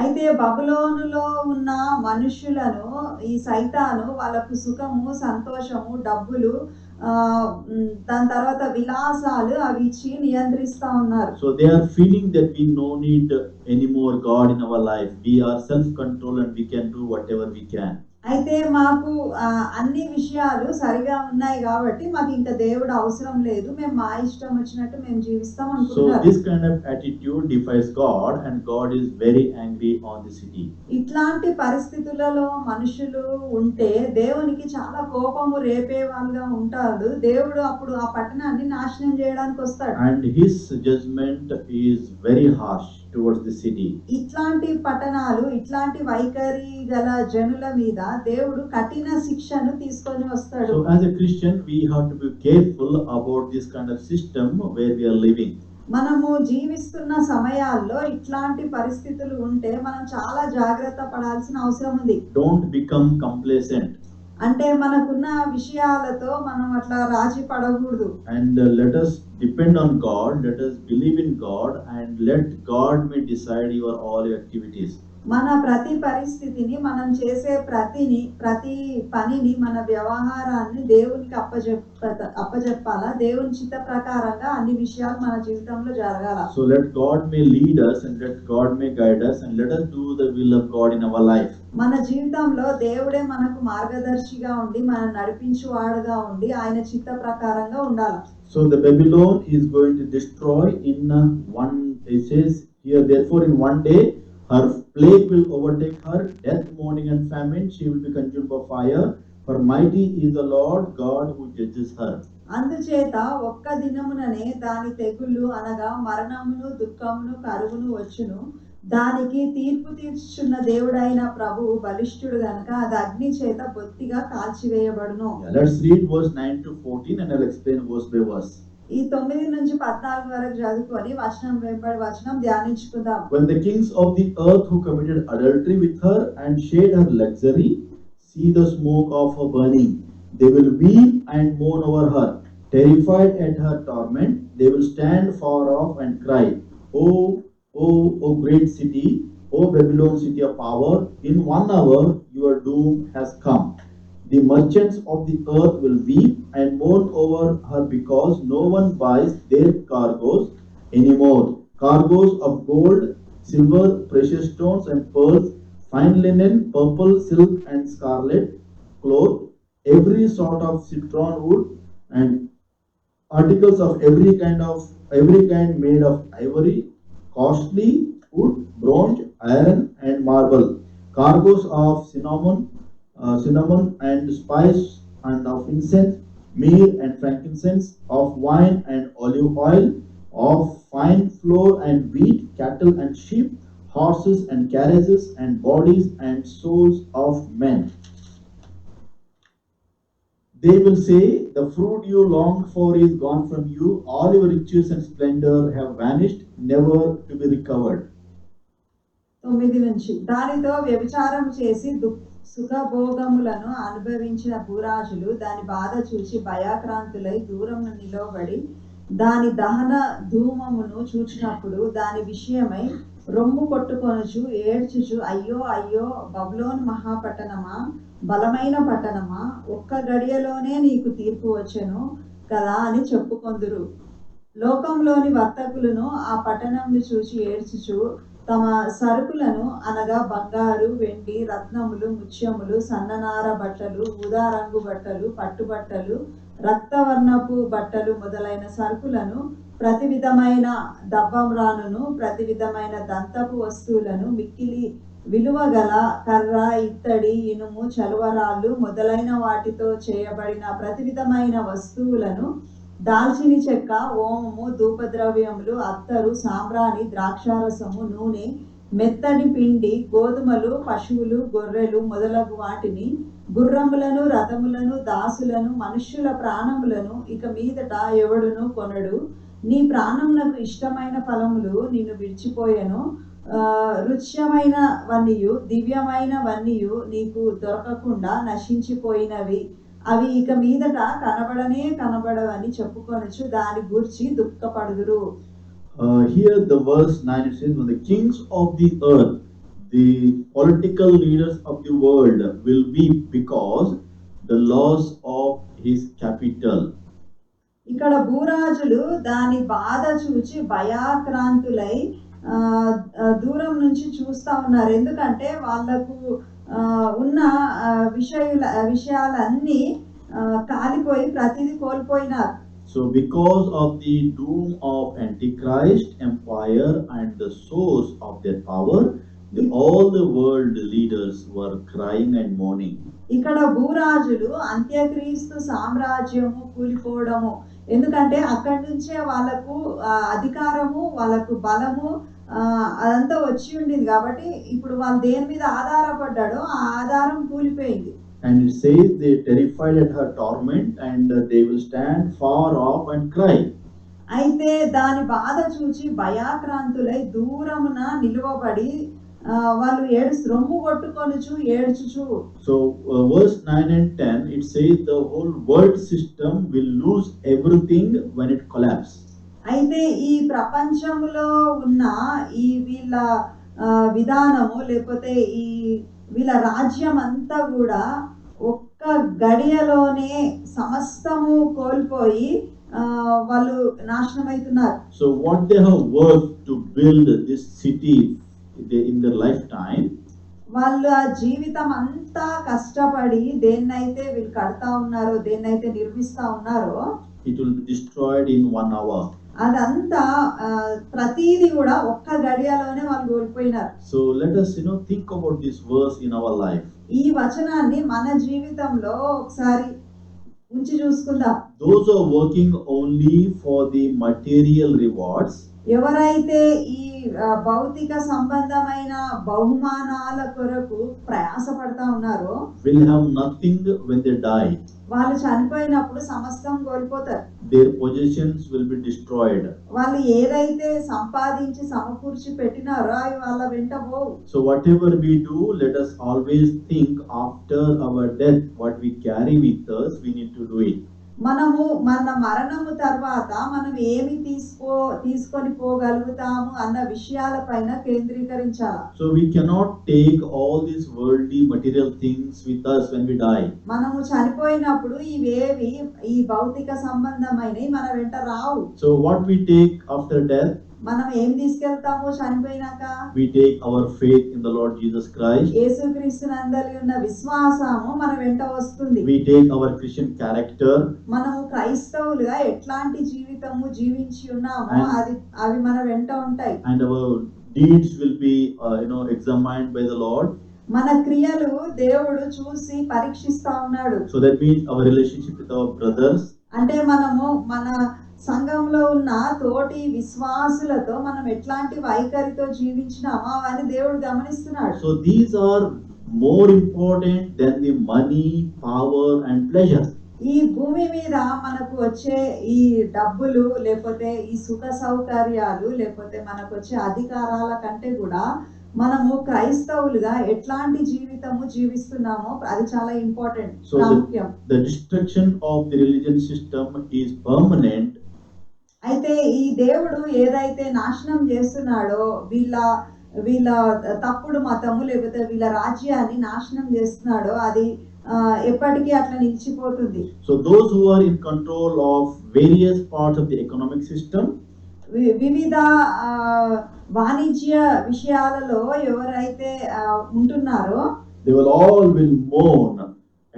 అయితే బబులోనులో ఉన్న మనుషులను ఈ సైతాను వాళ్ళకు సుఖము, సంతోషము, డబ్బులు, దాని తర్వాత విలాసాలు అవి ఇచ్చి నియంత్రిస్తా ఉన్నారు. So they are feeling that we no need any more God in our life. We are self-control and we can do whatever we can. అయితే మాకు అన్ని విషయాలు సరిగా ఉన్నాయి కాబట్టి మాకు ఇంకా దేవుడు అవసరం లేదు, మేము మా ఇష్టం వచ్చినట్టు మేము జీవిస్తాం అనుకుంటున్నారు. So this kind of attitude defies God, and God is very angry on the city. ఇట్లాంటి పరిస్థితులలో మనుషులు ఉంటే దేవునికి చాలా కోపము రేపే వాళ్ళుగా ఉంటాడు. దేవుడు అప్పుడు ఆ పట్టణాన్ని నాశనం చేయడానికి వస్తాడు. And his judgment is very harsh towards the city. ఇట్లాంటి పట్టణాలు, ఇట్లాంటి వైఖరి గల జనుల మీద దేవుడు కఠిన శిక్షను తీసుకొని వస్తాడు. So as a Christian, we have to be careful about this kind of system where we are living. మనము జీవిస్తున్న సమయాల్లో ఇట్లాంటి పరిస్థితులు ఉంటే మనం చాలా జాగ్రత్త పడాల్సిన అవసరం ఉంది. Don't become complacent. అంటే మనకున్న విషయాలతో మనం అట్లా రాజీ పడకూడదు. And let us depend on God, let us believe in God, and let God may decide your all your activities. మన ప్రతి పరిస్థితిని, మనం చేసే ప్రతి పనిని, మన వ్యవహారాన్ని దేవునికి అప్పజెప్పాలా. దేవుని చిత్త ప్రకారంగా అన్ని విషయాలు మన జీవితంలో జరగాల. So let God may lead us, and let God may guide us, and let us do the will of God in our life. మన జీవితంలో దేవుడే మనకు మార్గదర్శిగా ఉండి, మనం నడిపించువాడుగా ఉండి, ఆయన చిత్త ప్రకారంగా ఉండాలి. So the Babylon is going to destroy in one, it says here, therefore in one day her plague will overtake her, death, mourning and famine, she will be consumed by fire, for mighty is the Lord God who judges her. అందుచేత ఒక్క దినముననే దాని తెగుళ్ళు అనగా మరణమును, దుఃఖమును, కరువును వచ్చును. దానికి తీర్పు తీర్చుచున్న దేవుడైన ప్రభువు బలిష్ఠుడు గనుక అది అగ్ని చేత బొత్తిగా కాల్చివేయబడును. Let's read verse 9 to 14 and I'll explain verse by verse. ఈ 9 నుంచి 14 వరకు చదువుకొని వచనం వెంబడి వచనం ధ్యానించుకుందాం. When the kings of the earth who committed adultery with her and shared her luxury see the smoke of her burning, they will weep and mourn over her. Terrified at her torment, they will stand far off and cry, O great city, O Babylon, city of power, in 1 hour your doom has come. The merchants of the earth will weep and mourn over her because no one buys their cargoes anymore. Cargoes of gold, silver, precious stones and pearls, fine linen, purple, silk and scarlet cloth, every sort of citron wood and articles of every kind made of ivory, costly wood, bronze, iron, and marble, cargoes of cinnamon and spice, and of incense, myrrh and frankincense, of wine and olive oil, of fine flour and wheat, cattle and sheep, horses and carriages, and bodies and souls of men. They will say, the fruit you longed for is gone from you, all your riches and splendor have vanished, never to be recovered. 9 నుంచి దానితో వ్యభిచారం చేసి సుఖభోగములను అనుభవించిన భూరాజులు దాని బాధ చూచి భయాక్రాంతులై దూరం నిలవబడి దాని దహన ధూమమును చూచినప్పుడు దాని విషయమై రొమ్ము కొట్టుకొనుచు ఏడ్చుచు, అయ్యో అయ్యో బబులోను మహాపట్టణమా, బలమైన పట్టణమా, ఒక్క గడియలోనే నీకు తీర్పు వచ్చెను కదా అని చెప్పుకొందురు. లోకంలోని వర్తకులను ఆ పట్టణంను చూచి ఏడ్చుచు తమ సరుకులను అనగా బంగారు, వెండి, రత్నములు, ముత్యములు, సన్ననార బట్టలు, ఊదా రంగు బట్టలు, పట్టుబట్టలు, రక్తవర్ణపు బట్టలు మొదలైన సరుకులను, ప్రతి విధమైన దబ్బమ్రానును, ప్రతి విధమైన దంతపు వస్తువులను, మిక్కిలి విలువ గల కర్ర, ఇత్తడి, ఇనుము, చలువరాళ్ళు మొదలైన వాటితో చేయబడిన ప్రతి విధమైన వస్తువులను, దాల్చిని చెక్క, ఓమము, ధూపద్రవ్యములు, అత్తరు, సాంబ్రాణి, ద్రాక్షారసము, నూనె, మెత్తని పిండి, గోధుమలు, పశువులు, గొర్రెలు మొదలగు వాటిని, గుర్రములను, రథములను, దాసులను, మనుష్యుల ప్రాణములను ఇక మీదట ఎవడును కొనడు. నీ ప్రాణమునకు ఇష్టమైన ఫలములు నిన్ను విడిచిపోయెను. రుచ్యమైనవన్నీయు దివ్యమైనవన్నీయు నీకు దొరకకుండా నశించిపోయినవి. అవి ఇక మీదట కనబడవని చెప్పుకొనుచు దాని గూర్చి దుఃఖపడుదురు. Here the verse 9 it says, when the kings of the earth, the political leaders of the world will weep because the loss of his capital. ఇక్కడ భూరాజులు దాని బాధ చూచి భయాక్రాంతులై దూరం నుంచి చూస్తా ఉన్నారు. ఎందుకంటే వాళ్లకు ఉన్న విషయాలన్నీ కాలిపోయి ప్రతిదీ కోల్పోయినారు. So because of the doom of Antichrist empire and the source of their power, all the world leaders were crying and mourning. ఇక్కడ భూరాజులు అంత్యక్రీస్తు సామ్రాజ్యము కూలిపోవడము, ఎందుకంటే అక్కడి నుంచే వాళ్ళకు అధికారము, వాళ్ళకు బలము అదంతా వచ్చి ఉండేది కాబట్టి ఇప్పుడు వాళ్ళు దేని మీద ఆధారపడ్డాడో ఆ ఆధారం కూలిపోయింది. And it says they terrified at her torment and they will stand far off and cry. అయితే దాని బాధ చూచి భయాక్రాంతులై దూరమున నిలువబడి వాళ్ళు రొమ్ము కొట్టుకొనుచు ఏడ్చుచు. So verse 9 and 10 it says the whole world system will lose everything when it collapses. అయితే ఈ ప్రపంచంలో ఉన్న ఈ వీళ్ళ విధానము లేకపోతే ఈ వీళ్ళ రాజ్యం అంతా కూడా ఒక్క గడియలోనే సమస్తము కోల్పోయి వాళ్ళు నాశనం అవుతున్నారు. So what they have worked to build this city in their lifetime, వాళ్ళు ఆ జీవితం అంతా కష్టపడి దేన్నైతే వీళ్ళు కడతా ఉన్నారో, దేన్నైతే నిర్మిస్తా ఉన్నారో, it will be destroyed in 1 hour. అదంతా ప్రతిదీ కూడా ఒక్క గడియలోనే వాళ్ళు కోల్పోయినారు. So let us think about this verse in our life. ఈ వచనాన్ని మన జీవితంలో ఒకసారి ఉంచి చూసుకుందాం. Those who are working only for the material rewards, ఎవరైతే ఈ భౌతిక సంబంధమైన బహుమానాల కొరకు ప్రయాసపడతా ఉన్నారో, will have nothing when they die. వాళ్ళు చనిపోయినప్పుడు సమస్తం కోల్పోతారు. Their possessions will be destroyed. వాళ్ళు ఏదైతే సంపాదించి సమకూర్చి పెట్టినారో అవి వాళ్ళ వెంట పోవు. So whatever we do, let us always think after our death, what we carry with us, we need to do it. మనము మన మరణము తర్వాత మనం ఏమి తీసుకొని పోగలుగుతాము అన్న విషయాలపైన కేంద్రీకరించాలి. So we cannot take all these worldly material things with us when we die. మనము చనిపోయినప్పుడు ఇవేవి ఈ భౌతిక సంబంధమైనవి మన వెంట రావు. So what we take after death, మనం ఏం తీసుకెళ్తాము చనిపోయినాక? We take our faith in the Lord Jesus Christ. యేసుక్రీస్తునందలి ఉన్న విశ్వాసము మన వెంట వస్తుంది. We take our Christian character. మనము క్రైస్తవులుగా ఎట్లాంటి జీవితము జీవించి ఉన్నామో అవి మన వెంట ఉంటాయి. And our deeds will be examined by the Lord. మన క్రియలు దేవుడు చూసి పరీక్షిస్తా ఉన్నాడు. So that means our relationship with our brothers. అంటే మనము మన సంఘంలో ఉన్న తోటి విశ్వాసులతో మనం ఎట్లాంటి వైఖరితో జీవించినామో అని దేవుడు గమనిస్తున్నాడు. So these are more important than the money, power and pleasure. ఈ భూమి మీద మనకు వచ్చే ఈ డబ్బులు లేకపోతే ఈ సుఖ సౌకర్యాలు లేకపోతే మనకు వచ్చే అధికారాల కంటే కూడా మనము క్రైస్తవులుగా ఎట్లాంటి జీవితము జీవిస్తున్నామో అది చాలా important. So the destruction of the religion system is permanent. అయితే ఈ దేవుడు ఏదైతే నాశనం చేస్తున్నాడో వీళ్ళ తప్పుడు మతము లేకపోతే వీళ్ళ రాజ్యాన్ని నాశనం చేస్తున్నాడో అది ఎప్పటికీ అట్లా నిలిచిపోతుంది. So those who are in control of various parts of the economic system, వివిధ వాణిజ్య విషయాలలో ఎవరైతే ఉంటున్నారో they will mourn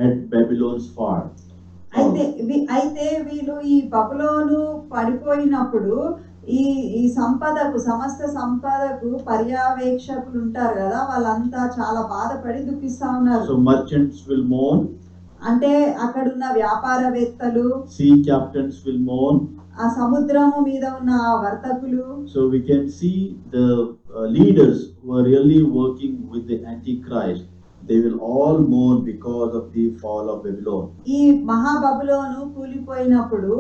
at Babylon's fall. అయితే వీళ్ళు ఈ బబులోను పడిపోయినప్పుడు ఈ సమస్త సంపదకు పర్యవేక్షకులు ఉంటారు కదా, వాళ్ళంతా చాలా బాధపడి దుఃఖిస్తా ఉన్నారు. So merchants will mourn. అంటే అక్కడున్న వ్యాపారవేత్తలు, sea captains will mourn. ఆ సముద్రము మీద ఉన్న వర్తకులు. So we can see the leaders who are really working with the Antichrist. They will all mourn because of the fall of Babylon. ఈ మహాబబులోను కూలిపోయినప్పుడు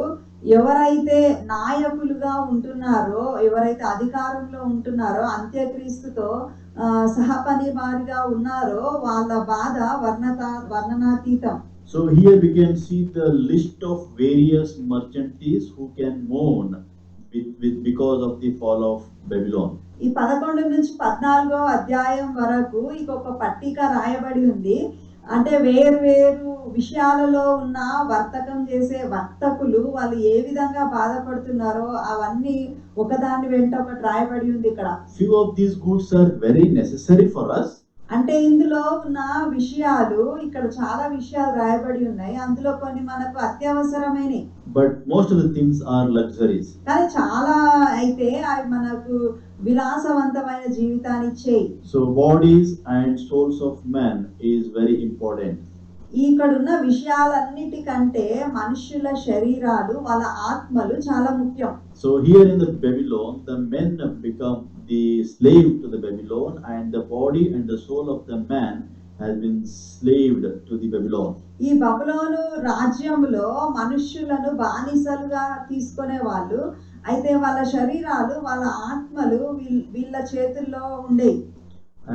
ఎవరైతే నాయకులుగా ఉంటున్నారో, ఎవరైతే అధికారంలో ఉంటున్నారో, అంత్యక్రీస్తుతో సహపని వారిగా ఉన్నారో వాళ్ళ బాధ వర్ణనాతీతం. So here we can see the list of various merchanties who can mourn because of the fall of Babylon. ఈ 11 నుంచి 14వ అధ్యాయం వరకు ఇంకొక పట్టిక రాయబడి ఉంది. అంటే వేరు విషయాలలో ఉన్న వర్తకం చేసే వర్తకులు వాళ్ళు ఏ విధంగా బాధపడుతున్నారో అవన్నీ ఒకదాని వెంట ఒకటి రాయబడి ఉంది ఇక్కడ. Few of these goods are very necessary for us. అంటే ఇందులో ఉన్న విషయాలు ఇక్కడ చాలా విషయాలు రాయబడి ఉన్నాయి. అందులో కొన్ని మనకు అత్యవసరమైనవి. But most of the things are luxuries. కానీ చాలా అయితే అవి మనకు విలాసవంతమైన జీవితాన్ని ఇచ్చేయి. So bodies and souls of man is very important. ఇక్కడ ఉన్న విషయాలన్నిటికంటే మనుషుల శరీరాలు వాళ్ళ ఆత్మలు చాలా ముఖ్యం. So here in the Babylon, the men become the slave to the Babylon, and the body and the soul of the man has been slaved to the Babylon. ఈ బబులోను రాజ్యంలో మనుషులను బానిసలుగా తీసుకునే వాళ్ళు, అయితే వాళ్ళ శరీరాలు వాళ్ళ ఆత్మలు వీళ్ళ చేతుల్లో ఉండేవి.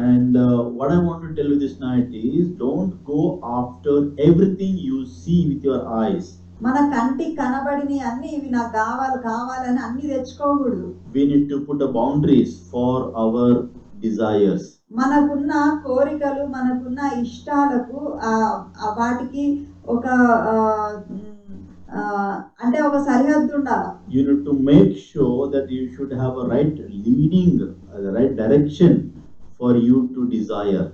And what I want to tell you this night is, don't go after everything you see with your eyes. మన కంటికి కనబడిని అన్ని ఇవి నాకు కావాలని అన్ని తెచ్చుకోకూడదు. We need to put a boundaries for our desires. మనకున్న కోరికలు, మనకున్న ఇష్టాలకు వాటికి ఒక అంటే ఒక సరిహద్దు ఉండాలి. You need to make sure that you should have a right leading, the right direction for you to desire.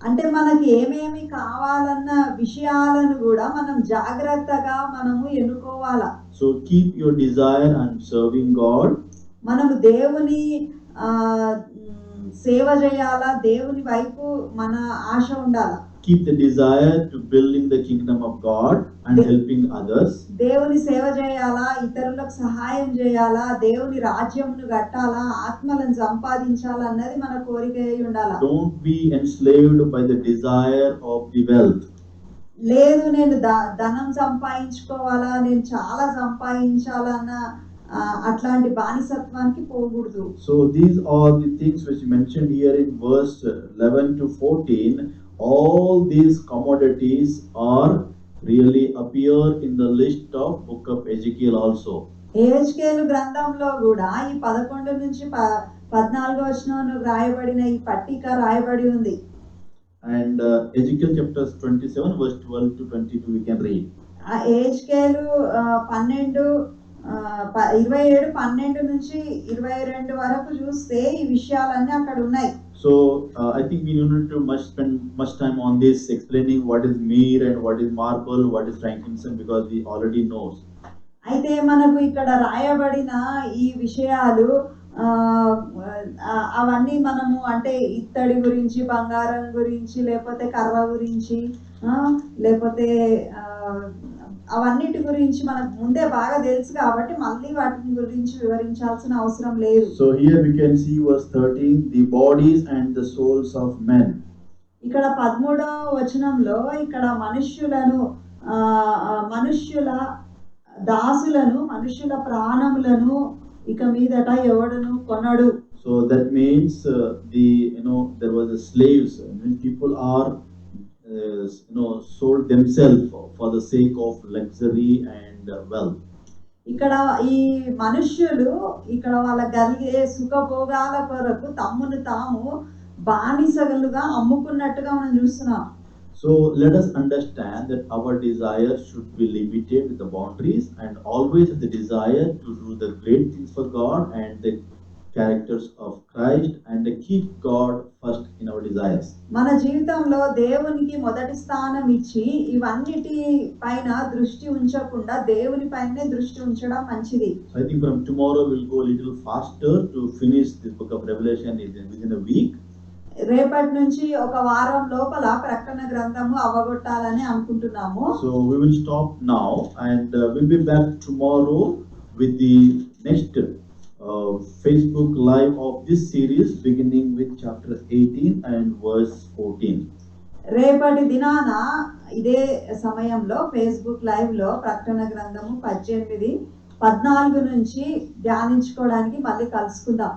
అంటే మనకి ఏమేమి కావాలన్న విషయాలను కూడా మనం జాగ్రత్తగా మనము ఎన్నుకోవాలా. So keep your desire and serving God. మనము దేవుని సేవ చేయాలా, దేవుని వైపు మన ఆశ ఉండాలా. Keep the desire to building the kingdom of God and helping others. దేవుని సేవ చేయాలా, ఇతరులకు సహాయం చేయాలా, దేవుని రాజ్యమును కట్టాలా, ఆత్మలను సంపాదించాలా అన్నది మన కోరిక అయి ఉండాలా. Don't be enslaved by the desire of the wealth. లేదు నేను ధనం సంపాదించుకోవాలా, నేను చాలా సంపాదించాలన్న అట్లాంటి బానిసత్వానికి పోకూడదు. So these are the things which mentioned here in verse 11 to 14. All these commodities are really appear in the list of book of Ezekiel also. Ezekiel గ్రంథంలో కూడా ఈ 11 నుంచి 14వ వచనంలో రాయబడిన ఈ పట్టిక రాయబడి ఉంది. And Ezekiel chapter 27 verse 12 to 22 we can read. Ezekiel 12 27:12 నుంచి 22 వరకు చూస్తే ఈ విషయాలన్నీ అక్కడ ఉన్నాయి. So I think we don't need to spend much time on this explaining what is myrrh and what is marble, what is frankincense, because we already knows. అయితే మనకు ఇక్కడ రాయబడిన ఈ విషయాలు అవన్నీ మనము అంటే ఇత్తడి గురించి, బంగారం గురించి, లేకపోతే కర్ర గురించి, లేకపోతే అవన్నిటి గురించి మనకు ముందే బాగా తెలుసు కాబట్టి మళ్ళీ వాటి గురించి వివరించాల్సిన అవసరం లేదు. So here we can see verse 13, the bodies and the souls of men. ఇక్కడ 13వ వచనంలో ఇక్కడ మనుష్యుల దాసులను, మనుష్యుల ప్రాణములను ఇక మీదట ఎవడును కొనడు. So that means there was a slaves. When people are sold themselves for the sake of luxury and wealth. ఇక్కడ ఈ మనుష్యులు ఇక్కడ వాళ్ళ కలిగే సుఖభోగాల కొరకు తమ్మును తాము బానిసలుగా అమ్ముకున్నట్టుగా మనం చూస్తున్నాం. So let us understand that our desire should be limited with the boundaries and always have the desire to do the great things for God and the characters of Christ and to keep God first in our desires. మన జీవితంలో దేవునికి మొదటి స్థానం ఇచ్చి ఇవన్నిటి పైన దృష్టి ఉంచకుండా దేవుని పైనే దృష్టి ఉంచడం మంచిది. So I think from tomorrow we'll go a little faster to finish this book of Revelation within a week. రేపటి నుంచి ఒక వారం లోపల ప్రకటన గ్రంథము అవగొట్టాలని అనుకుంటున్నాము. So we will stop now and we'll be back tomorrow with the next Facebook live of this series beginning with chapter 18 and verse 14. రేపటి దినాన ఇదే సమయంలో ఫేస్బుక్ లైవ్ లో ప్రకటన గ్రంథము 18, 14 నుంచి ధ్యానించుకోవడానికి మళ్ళీ కలుసుకుందాం.